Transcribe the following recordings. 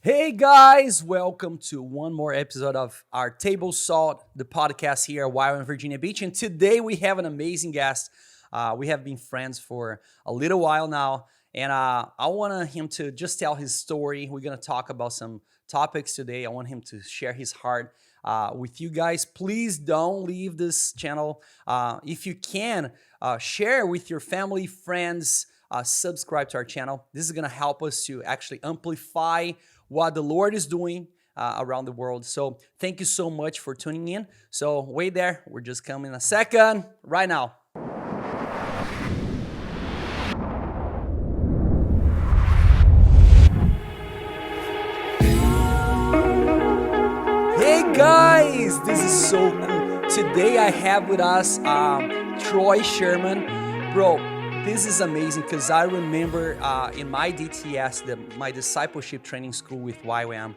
Hey guys, welcome to one more episode of our Table Salt, the podcast here at Wild in Virginia Beach. And today we have an amazing guest. We have been friends for a little while now, and I want him to just tell his story. We're going to talk about some topics today. I want him to share his heart with you guys. Please don't leave this channel. If you can, share with your family, friends, subscribe to our channel. This is going to help us to actually amplify what the Lord is doing around the world. So thank you so much for tuning in. So wait there. We're just coming in a second right now. Hey guys, this is so cool. Today I have with us Troy Sherman. Bro, this is amazing because I remember in my DTS, my discipleship training school with YWAM,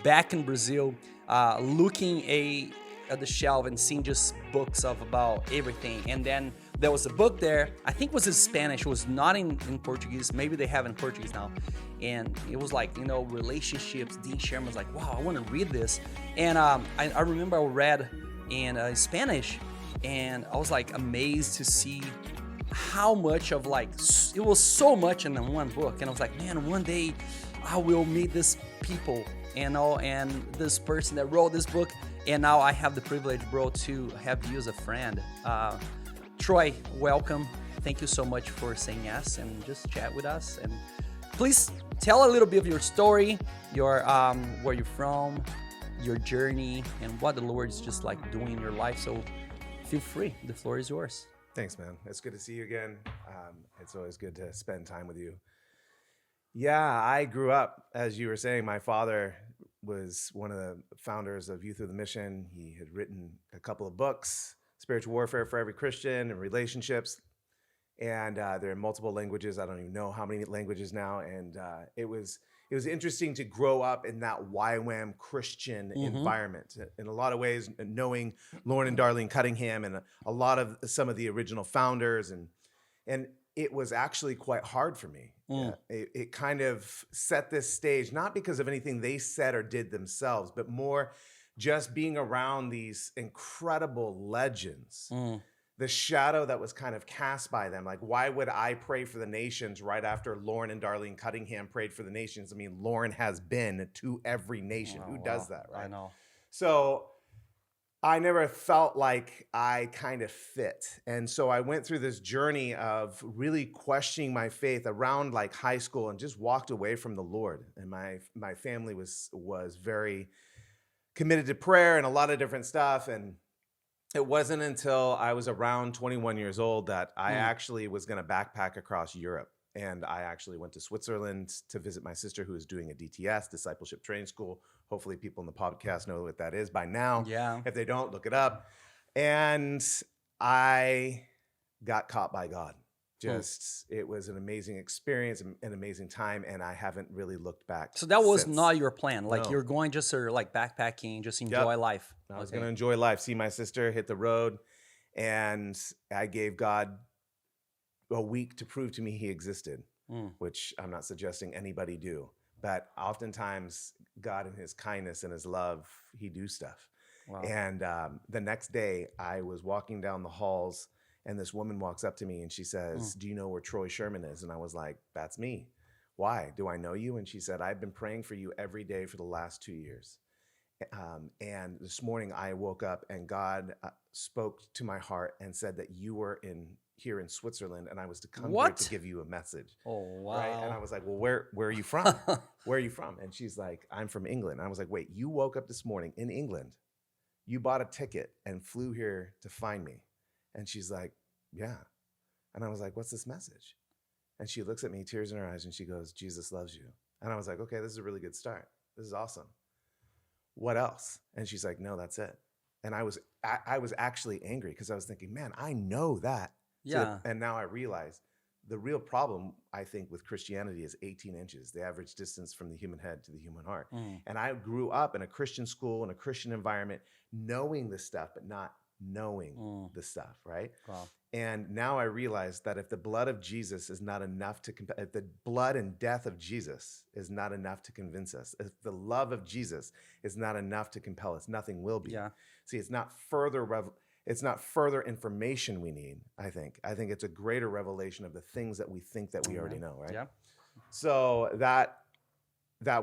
back in Brazil, looking at the shelf and seeing just books of about everything. And then there was a book there, I think it was in Spanish, it was not in Portuguese, maybe they have it in Portuguese now. And it was like, relationships. Dean Sherman was like, wow, I want to read this. And I remember I read in Spanish, and I was like amazed to see how much of it was so much in one book. And I was like, man, one day I will meet this people, and this person that wrote this book. And now I have the privilege, bro, to have you as a friend. Troy, welcome. Thank you so much for saying yes and just chat with us. And please tell a little bit of your story, your where you're from, your journey, and what the Lord is just like doing in your life. So feel free. The floor is yours. Thanks, man. It's good to see you again. It's always good to spend time with you. Yeah, I grew up, as you were saying, my father was one of the founders of Youth of the Mission. He had written a couple of books, Spiritual Warfare for Every Christian and Relationships. And they're in multiple languages. I don't even know how many languages now. And it was interesting to grow up in that YWAM Christian environment. In a lot of ways, knowing Lauren and Darlene Cunningham and a lot of some of the original founders. And it was actually quite hard for me. It kind of set this stage, not because of anything they said or did themselves, but more just being around these incredible legends. The shadow that was kind of cast by them. Like, why would I pray for the nations right after Lauren and Darlene Cunningham prayed for the nations? I mean, Lauren has been to every nation. Who does that, right? I know. So I never felt like I kind of fit. And so I went through this journey of really questioning my faith around like high school and just walked away from the Lord. And my family was very committed to prayer and a lot of different stuff. And it wasn't until I was around 21 years old that I actually was going to backpack across Europe. And I actually went to Switzerland to visit my sister who was doing a DTS, Discipleship Training School. Hopefully people in the podcast know what that is by now. Yeah. If they don't, look it up. And I got caught by God. It was an amazing experience, an amazing time, and I haven't really looked back. So that was since. not your plan. Like No. you're going just to like backpacking, just enjoy life. I was going to enjoy life, see my sister, hit the road, and I gave God a week to prove to me he existed, which I'm not suggesting anybody do. But oftentimes, God in his kindness and his love, he do stuff. Wow. And the next day, I was walking down the halls, and this woman walks up to me, and she says, do you know where Troy Sherman is? And I was like, that's me. Why? Do I know you? And she said, I've been praying for you every day for the last 2 years. And this morning I woke up and God spoke to my heart and said that you were here in Switzerland and I was to come here to give you a message. Oh, wow. Right? And I was like, well, where are you from? Where are you from? And she's like, I'm from England. And I was like, wait, you woke up this morning in England. You bought a ticket and flew here to find me. And she's like, yeah. And I was like, what's this message? And she looks at me, tears in her eyes, and she goes, Jesus loves you. And I was like, okay, this is a really good start. This is awesome. What else? And she's like, no, that's it. And I was actually angry because I was thinking, man, I know that. Yeah. And now I realize the real problem, I think, with Christianity is 18 inches, the average distance from the human head to the human heart. And I grew up in a Christian school, in a Christian environment, knowing this stuff, but not knowing Mm. the stuff, right? Wow. And now I realize that if the blood of Jesus is not enough to, if the blood and death of Jesus is not enough to convince us, if the love of Jesus is not enough to compel us, nothing will be. Yeah. See, it's not further information we need. I think it's a greater revelation of the things that we think that we already Amen. know, right? Yeah. So that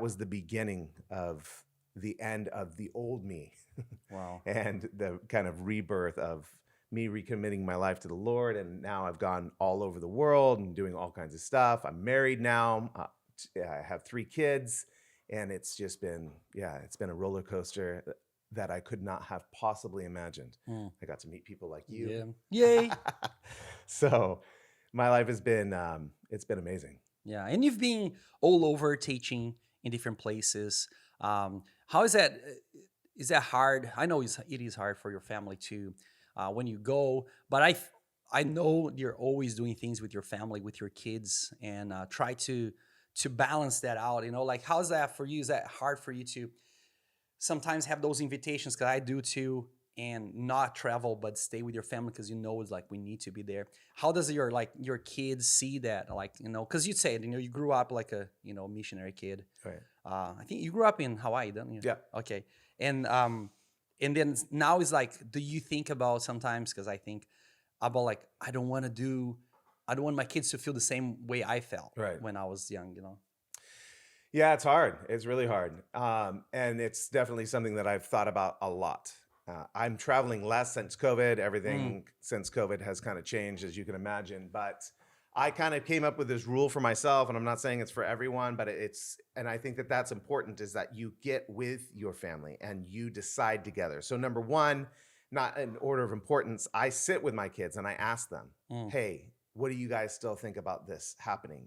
was the beginning of the end of the old me Wow. and the kind of rebirth of me recommitting my life to the Lord. And now I've gone all over the world and doing all kinds of stuff. I'm married now. I have 3 kids, and it's just been, it's been a roller coaster that I could not have possibly imagined. Mm. I got to meet people like you. Yeah. Yay. So my life has been, it's been amazing. Yeah. And you've been all over teaching in different places. How is that? Is that hard? I know it is hard for your family too when you go, but I know you're always doing things with your family, with your kids, and try to balance that out. You know, like how's that for you? Is that hard for you to sometimes have those invitations? Because I do too, and not travel but stay with your family because you know it's like we need to be there. How does your kids see that? Like, you know, because you said, you know, you grew up like a, you know, missionary kid. Right. I think you grew up in Hawaii, didn't you? Yeah. Okay. And then now it's like, do you think about sometimes? Because I think about like I don't want my kids to feel the same way I felt Right. when I was young. You know. Yeah, it's hard. It's really hard. And it's definitely something that I've thought about a lot. I'm traveling less since COVID. Everything since COVID has kind of changed, as you can imagine. But I kind of came up with this rule for myself, and I'm not saying it's for everyone, but and I think that that's important, is that you get with your family and you decide together. So number one, not in order of importance, I sit with my kids and I ask them, hey, what do you guys still think about this happening?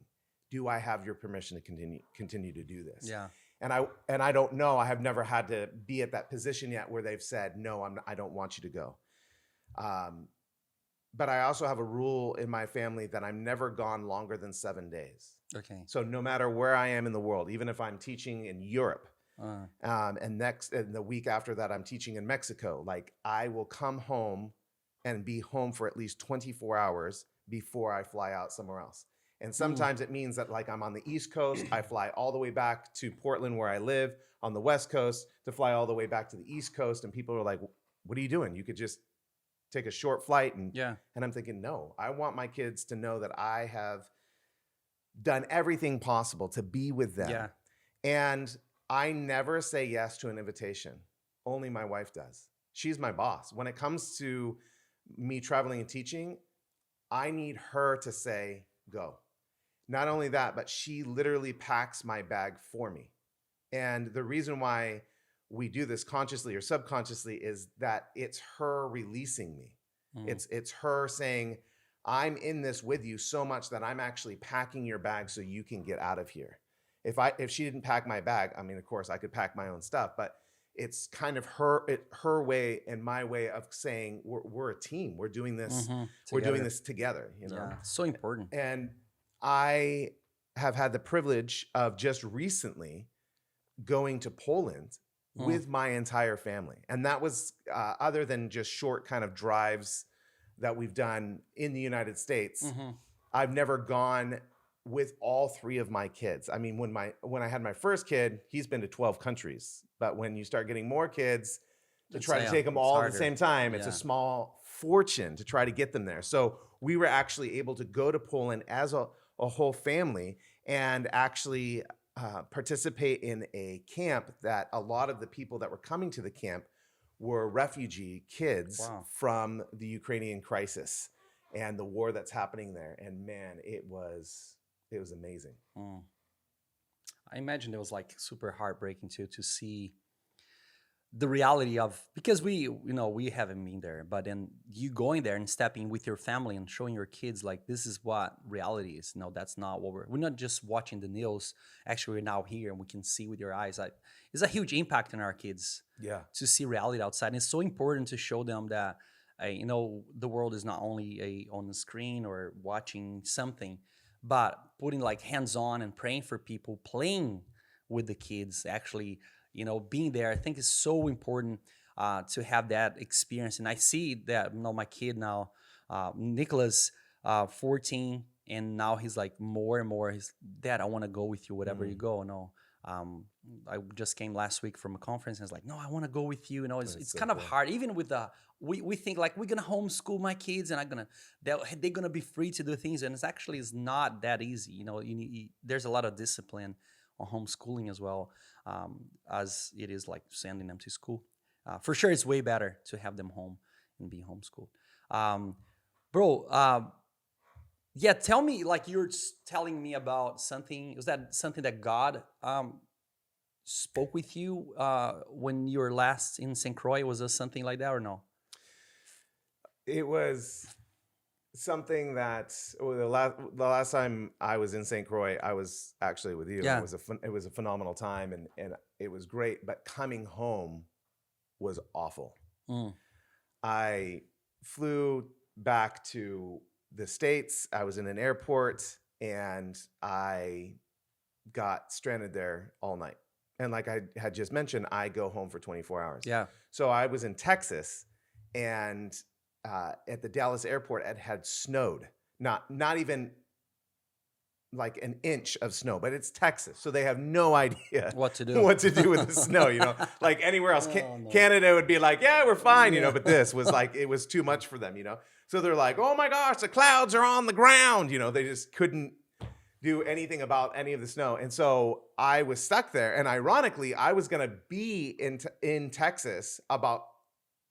Do I have your permission to continue to do this? Yeah. And I don't know. I have never had to be at that position yet where they've said, no, I don't want you to go. But I also have a rule in my family that I'm never gone longer than 7 days. Okay. So no matter where I am in the world, even if I'm teaching in Europe, and the week after that I'm teaching in Mexico, like I will come home and be home for at least 24 hours before I fly out somewhere else. And sometimes it means that like I'm on the East Coast, I fly all the way back to Portland where I live, on the West Coast to fly all the way back to the East Coast. And people are like, what are you doing? You could just take a short flight. And I'm thinking, no, I want my kids to know that I have done everything possible to be with them. Yeah. And I never say yes to an invitation. Only my wife does. She's my boss. When it comes to me traveling and teaching, I need her to say, go. Not only that, but she literally packs my bag for me. And the reason why we do this consciously or subconsciously is that it's her releasing me. It's her saying, I'm in this with you so much that I'm actually packing your bag so you can get out of here. If she didn't pack my bag, I mean, of course I could pack my own stuff, but it's kind of her way and my way of saying we're a team. We're doing this. We're doing this together. You know, yeah, so important. And I have had the privilege of just recently going to Poland with my entire family, and that was other than just short kind of drives that we've done in the United States. I've never gone with all 3 of my kids. I mean, when I had my first kid, he's been to 12 countries. But when you start getting more kids, to try to take them all at the same time, it's a small fortune to try to get them there. So we were actually able to go to Poland as a whole family and actually participate in a camp that a lot of the people that were coming to the camp were refugee kids from the Ukrainian crisis and the war that's happening there. And man, it was amazing. I imagine it was like super heartbreaking too to see the reality of, because we haven't been there, but then you going there and stepping with your family and showing your kids like this is what reality is. No, that's not what we're not just watching the news. Actually, we're now here and we can see with your eyes. Like, it's a huge impact on our kids. Yeah, to see reality outside. And it's so important to show them that the world is not only on the screen or watching something, but putting like hands on and praying for people, playing with the kids, actually, being there. I think is so important. to have that experience. And I see that, my kid now, Nicholas, 14, and now he's like more and more. He's, Dad, I want to go with you wherever you Mm, go. No, um, I just came last week from a conference, and it's like, no, I want to go with you. It's that's so kind of cool. hard, even with the we think like we're gonna homeschool my kids, and they're gonna be free to do things, and it's not that easy. There's a lot of discipline on homeschooling as well, as it is like sending them to school. For sure, it's way better to have them home and be homeschooled. Um, Bro, yeah, tell me, like you're telling me about something. Was that something that God spoke with you when you were last in St. Croix? Was there something like that or no? It was something that the last time I was in St. Croix, I was actually with you. Yeah. It was a phenomenal time, and it was great. But coming home was awful. Mm, I flew back to the States. I was in an airport, and I got stranded there all night. And like I had just mentioned, I go home for 24 hours. yeah. So I was in Texas, and at the Dallas airport, it had snowed. Not even like an inch of snow, but it's Texas, so they have no idea What to do? what to do with the snow. Like anywhere else, Oh, no. Canada would be like, yeah, we're fine, Yeah. but this was like, it was too much for them. So they're like, oh my gosh, the clouds are on the ground. They just couldn't do anything about any of the snow. And so I was stuck there. And ironically, I was going to be in Texas about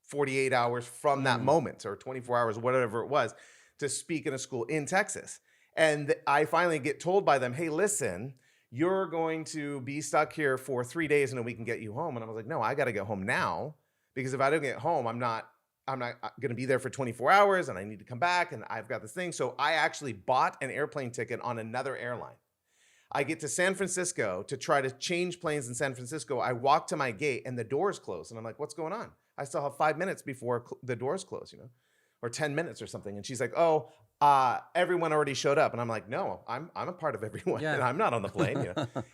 48 hours from that moment, or 24 hours, whatever it was, to speak in a school in Texas. And I finally get told by them, hey, listen, you're going to be stuck here for 3 days and then we can get you home. And I was like, no, I got to get home now, because if I don't get home, I'm not going to be there for 24 hours and I need to come back and I've got this thing. So I actually bought an airplane ticket on another airline. I get to San Francisco to try to change planes in San Francisco. I walk to my gate and the doors close. And I'm like, what's going on? I still have 5 minutes before the doors close, or 10 minutes or something. And she's like, oh, everyone already showed up. And I'm like, no, I'm a part of everyone. Yeah. And I'm not on the plane.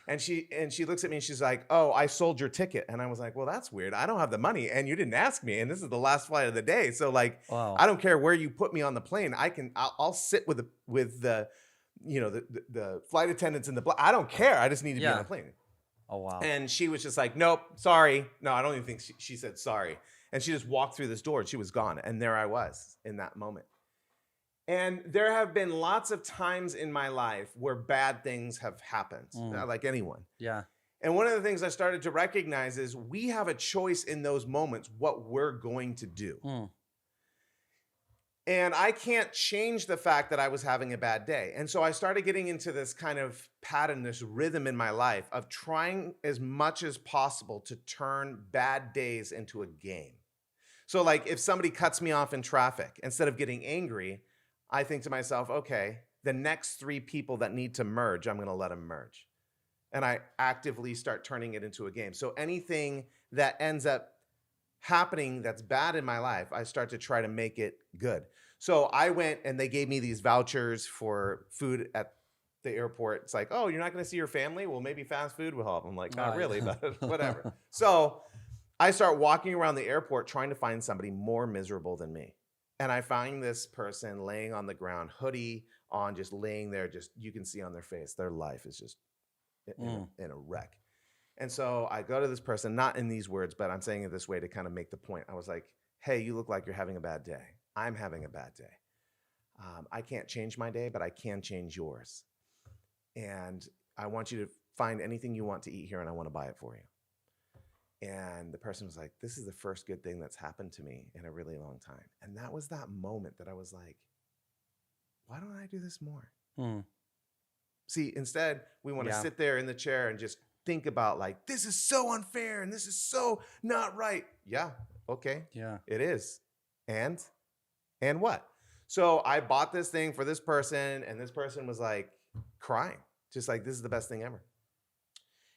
And she looks at me and she's like, oh, I sold your ticket. And I was like, well, that's weird. I don't have the money and you didn't ask me. And this is the last flight of the day. So like, Wow. I don't care where you put me on the plane. I'll sit with the flight attendants in the I don't care. I just need to be on the plane. Oh, wow. And she was just like, nope, sorry. No, I don't even think she said sorry. And she just walked through this door and she was gone. And there I was in that moment. And there have been lots of times in my life where bad things have happened, like anyone. Yeah. And one of the things I started to recognize is we have a choice in those moments what we're going to do. And I can't change the fact that I was having a bad day. And so I started getting into this kind of pattern, this rhythm in my life of trying as much as possible to turn bad days into a game. So like if somebody cuts me off in traffic, instead of getting angry, I think to myself, okay, the next 3 people that need to merge, I'm going to let them merge. And I actively start turning it into a game. So anything that ends up happening that's bad in my life, I start to try to make it good. So I went and they gave me these vouchers for food at the airport. It's like, oh, you're not going to see your family? Well, maybe fast food will help. I'm like, not really, but whatever. So I start walking around the airport trying to find somebody more miserable than me. And I find this person laying on the ground, hoodie on, just laying there, just you can see on their face, their life is just in a wreck. And so I go to this person, not in these words, but I'm saying it this way to kind of make the point. I was like, hey, you look like you're having a bad day. I'm having a bad day. I can't change my day, but I can change yours. And I want you to find anything you want to eat here, and I want to buy it for you. And the person was like, this is the first good thing that's happened to me in a really long time. And that was that moment that I was like, why don't I do this more? See, instead, we want to sit there in the chair and just think about like, this is so unfair and this is so not right. Yeah, okay. Yeah. It is. And what? So I bought this thing for this person, and this person was like crying, just like, this is the best thing ever.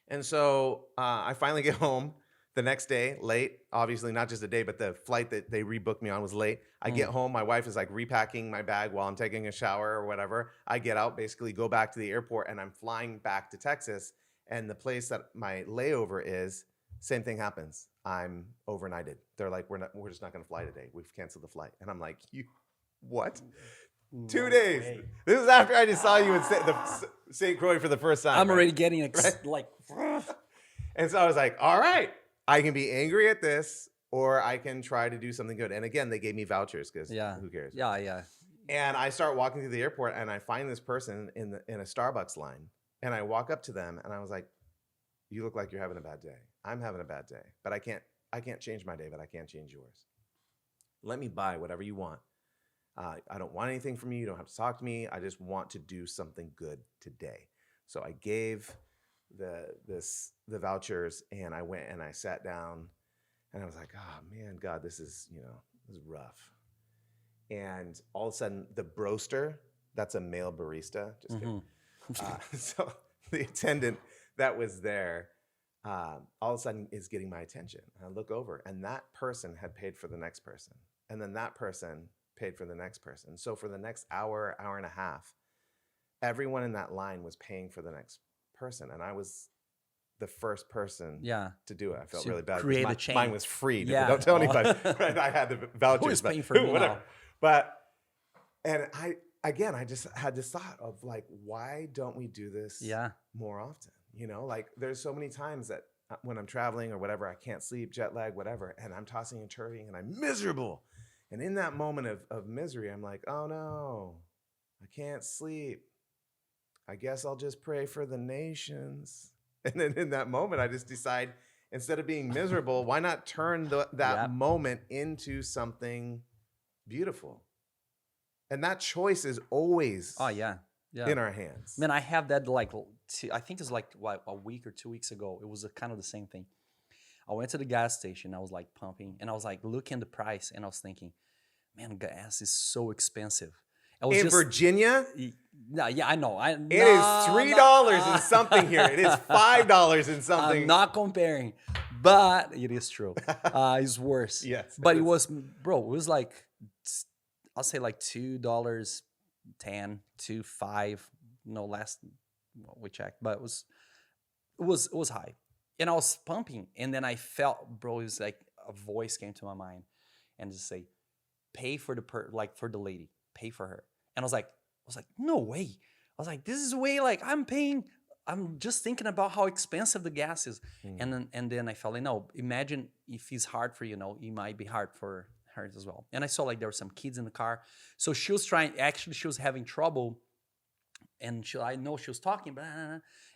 And so I finally get home the next day, late, obviously not just a day, but the flight that they rebooked me on was late. I get home, my wife is like repacking my bag while I'm taking a shower or whatever. I get out, basically go back to the airport, and I'm flying back to Texas. And the place that my layover is, Same thing happens. I'm overnighted. They're like, we're just not going to fly today. We've canceled the flight. And I'm like, you, what? No 2 days. way. This is after I just saw you in St. Croix for the first time. I'm right? already getting Right? like. And so I was like, all right, I can be angry at this, or I can try to do something good. And again, they gave me vouchers because who cares? Yeah. And I start walking through the airport, and I find this person in a Starbucks line. And I walk up to them, and I was like, you look like you're having a bad day. I'm having a bad day, but I can't change my day, but I can change yours. Let me buy whatever you want. I don't want anything from you. You don't have to talk to me. I just want to do something good today. So I gave the vouchers, and I went and I sat down, and I was like, oh man, God, this is rough. And all of a sudden, the broaster, that's a male barista. Just kidding. So the attendant that was there, all of a sudden is getting my attention. And I look over, and that person had paid for the next person. And then that person paid for the next person. So for the next hour and a half, everyone in that line was paying for the next person. And I was the first person to do it. I felt So really bad. create a chain. Mine was free. Yeah. Don't tell anybody. Right? I had the vouchers. Who's but paying for me whatever. now? But, and I just had this thought of like, why don't we do this more often? Like there's so many times that when I'm traveling or whatever, I can't sleep, jet lag, whatever, and I'm tossing and turning and I'm miserable. And in that moment of misery, I'm like, oh no, I can't sleep. I guess I'll just pray for the nations. And then in that moment, I just decide, instead of being miserable, why not turn that moment into something beautiful? And that choice is always in our hands. Man, I have that I think it's like a week or 2 weeks ago. It was kind of the same thing. I went to the gas station. I was like pumping, and I was like looking at the price, and I was thinking, man, gas is so expensive. In Virginia? Yeah, I know. It is $3 and something here. It is $5 and something. I'm not comparing, but it is true. It's worse. Yes. But it was, bro, it was like, I'll say like $2.10 to $5. No, last we checked, but it was high. And I was pumping, and then I felt, bro, it was like a voice came to my mind and just say, pay for for the lady, pay for her. And I was like, no way. I was like, this is way, like I'm just thinking about how expensive the gas is. And then I felt like, no, imagine if it's hard for you, it might be hard for her as well. And I saw like there were some kids in the car. So she was she was having trouble. And I know she was talking,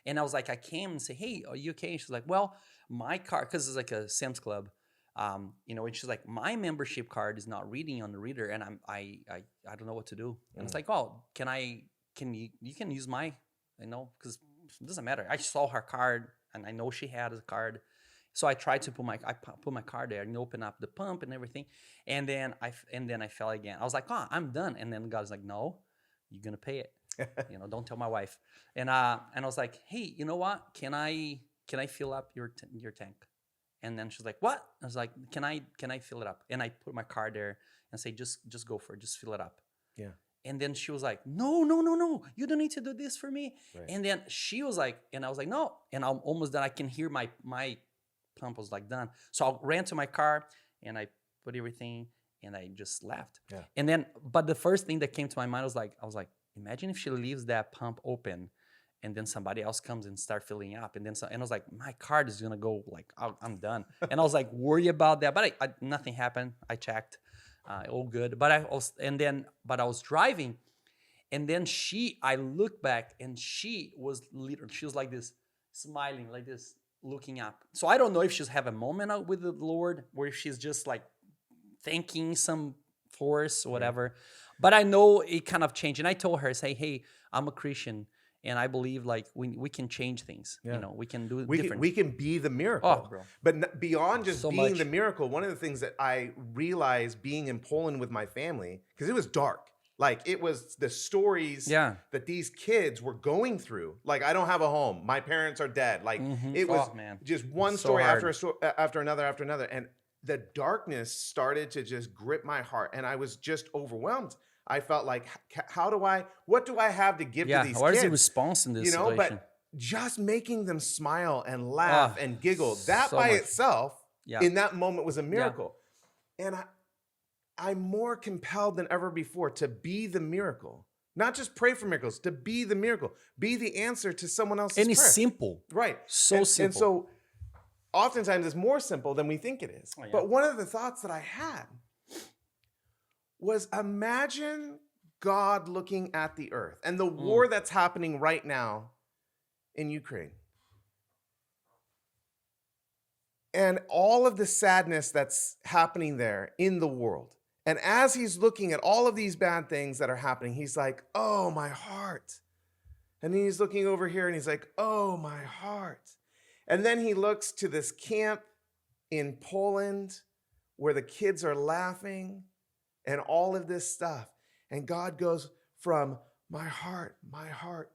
and I was like, I came and say, hey, are you okay? And she's like, well, my car, because it's like a Sam's Club, and she's like, my membership card is not reading on the reader, and I don't know what to do. And it's like, oh, you can use my, because it doesn't matter. I saw her card, and I know she had a card, so I tried to put my card there and open up the pump and everything, and then I fell again. I was like, oh, I'm done, and then God was like, no, you're gonna pay it. Don't tell my wife. And I was like, hey, you know what? Can I fill up your tank? And then she's like, what? I was like, can I fill it up? And I put my card there and say, just go for it. Just fill it up. Yeah. And then she was like, no. You don't need to do this for me. Right. And then she was like, and I was like, no. And I'm almost done. I can hear my pump was like done. So I ran to my car and I put everything and I just left. Yeah. And then, but the first thing that came to my mind was like, imagine if she leaves that pump open and then somebody else comes and start filling up. And I was like, my card is going to go I'm done. And I was like, worry about that. But nothing happened. I checked, all good. But I was driving, and then I looked back and she was like this, smiling like this, looking up. So I don't know if she's have a moment out with the Lord or if she's just like thanking some force or whatever. Yeah. But I know it kind of changed. And I told her, say, hey, I'm a Christian, and I believe like we can change things. Yeah. We can do it different. We can be the miracle. Oh, bro. But beyond just being the miracle, one of the things that I realized being in Poland with my family, because it was dark. Like it was the stories that these kids were going through. Like, I don't have a home. My parents are dead. Like it was just one story after another. And the darkness started to just grip my heart. And I was just overwhelmed. I felt like, what do I have to give to these kids? What is the response in this situation? But just making them smile and laugh Oh, and giggle, that so by much. itself Yeah. in that moment was a Yeah. miracle. And I'm more compelled than ever before to be the miracle. Not just pray for miracles, to be the miracle, be the answer to someone else's And it's prayer. simple. Right. So And simple. so oftentimes it's more simple than we think it is. Oh, yeah. But one of the thoughts that I had was, imagine God looking at the earth and the war that's happening right now in Ukraine. And all of the sadness that's happening there in the world. And as he's looking at all of these bad things that are happening, he's like, oh, my heart. And then he's looking over here and he's like, oh, my heart. And then he looks to this camp in Poland where the kids are laughing and all of this stuff. And God goes from my heart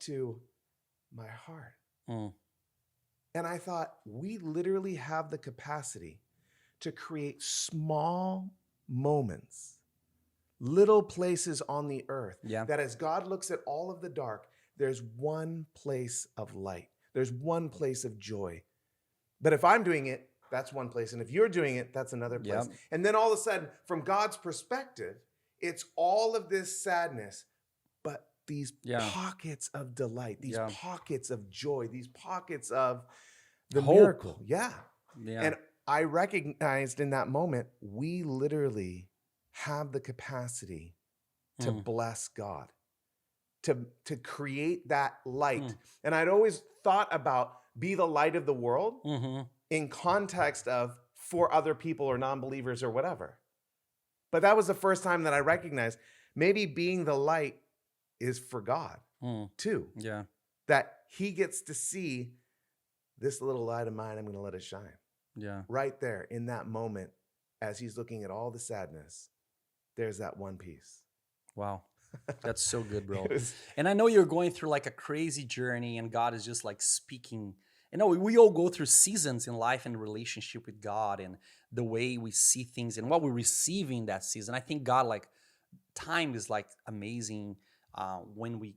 to my heart. Mm. And I thought, we literally have the capacity to create small moments, little places on the earth, that as God looks at all of the dark, there's one place of light. There's one place of joy. But if I'm doing it, that's one place. And if you're doing it, that's another place. Yep. And then all of a sudden, from God's perspective, it's all of this sadness, but these pockets of delight, these pockets of joy, these pockets of the hope. Miracle. Yeah. Yeah. And I recognized in that moment, we literally have the capacity to bless God, to create that light. And I'd always thought about be the light of the world in context of for other people or non-believers or whatever. But that was the first time that I recognized maybe being the light is for God too. Yeah. That he gets to see this little light of mine, I'm going to let it shine. Yeah. Right there in that moment, as he's looking at all the sadness, there's that one piece. Wow. That's so good, bro. And I know you're going through like a crazy journey and God is just like speaking. You know, we all go through seasons in life and relationship with God and the way we see things and what we receive in that season. I think God, like, time is like amazing when we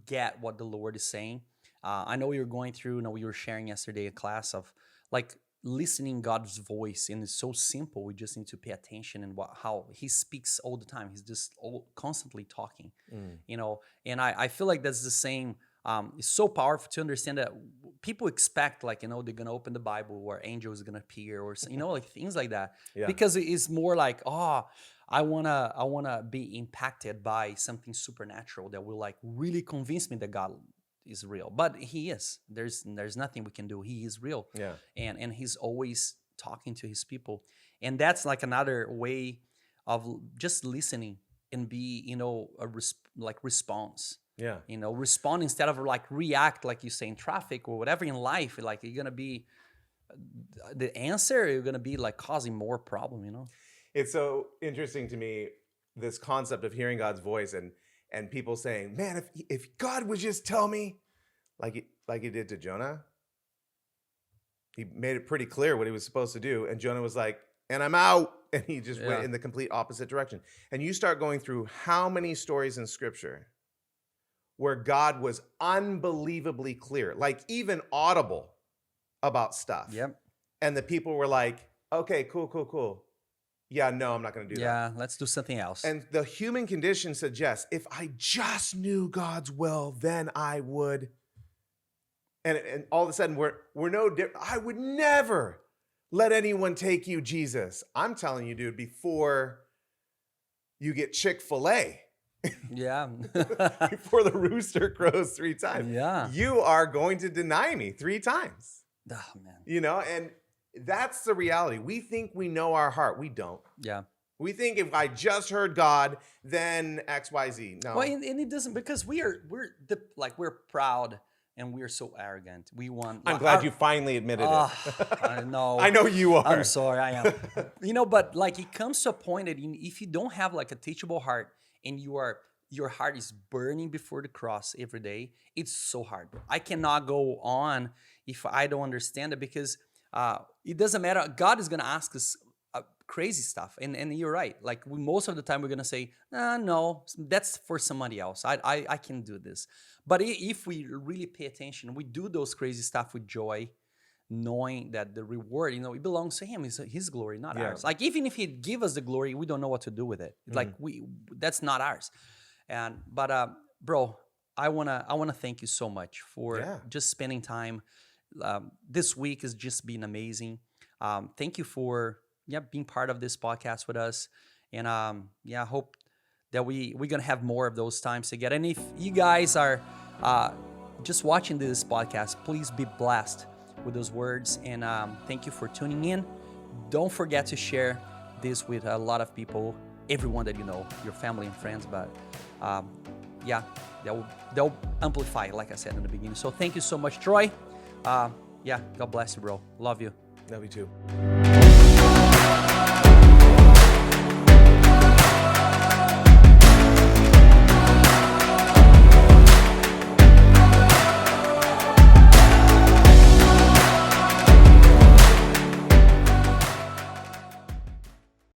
get what the Lord is saying. I know you're going through, you know, we were sharing yesterday a class of like listening God's voice, and it's so simple. We just need to pay attention and how he speaks all the time. He's just constantly talking, you know, and I feel like that's the same. It's so powerful to understand that people expect, like, you know, they're going to open the Bible or angels are going to appear or, you know, like things like that, because it is more like, oh, I wanna be impacted by something supernatural that will like really convince me that God is real. But he is. There's nothing we can do. He is real. Yeah. And he's always talking to his people. And that's like another way of just listening and be, you know, response. Yeah. You know, respond instead of like react, like you say in traffic or whatever in life. Like you're gonna be the answer. You're gonna be like causing more problem. You know. It's so interesting to me, this concept of hearing God's voice and people saying, man, if God would just tell me, like he did to Jonah, he made it pretty clear what he was supposed to do. And Jonah was like, and I'm out. And he just went in the complete opposite direction. And you start going through how many stories in scripture where God was unbelievably clear, like even audible about stuff. Yep. And the people were like, okay, cool. Yeah, no, I'm not going to do that. Yeah, let's do something else. And the human condition suggests, if I just knew God's will, then I would. And all of a sudden, we're no different. I would never let anyone take you, Jesus. I'm telling you, dude, before you get Chick-fil-A. Yeah. Before the rooster crows 3 times. Yeah. You are going to deny me 3 times. Oh, man. You know, and that's the reality. We think we know our heart. We don't. Yeah. We think if I just heard God, then X, Y, Z. No. Well, and it doesn't, because we're proud and we're so arrogant. We want. I'm glad you finally admitted it. I know. I know you are. I'm sorry, I am. You know, but like it comes to a point that if you don't have like a teachable heart and your heart is burning before the cross every day, it's so hard. I cannot go on if I don't understand it, because it doesn't matter. God is going to ask us crazy stuff. And you're right. Like most of the time we're going to say, no, that's for somebody else. I can do this. But if we really pay attention, we do those crazy stuff with joy, knowing that the reward, it belongs to him. It's his glory, not ours. Like even if he give us the glory, we don't know what to do with it. Like that's not ours. But bro, I wanna thank you so much for just spending time. This week has just been amazing. Thank you for being part of this podcast with us. And I hope that we're gonna have more of those times together. And if you guys are just watching this podcast, please be blessed with those words. And thank you for tuning in. Don't forget to share this with a lot of people, everyone that you know, your family and friends. But they'll amplify, like I said in the beginning. So thank you so much, Troy. God bless you, bro. Love you. Love you too.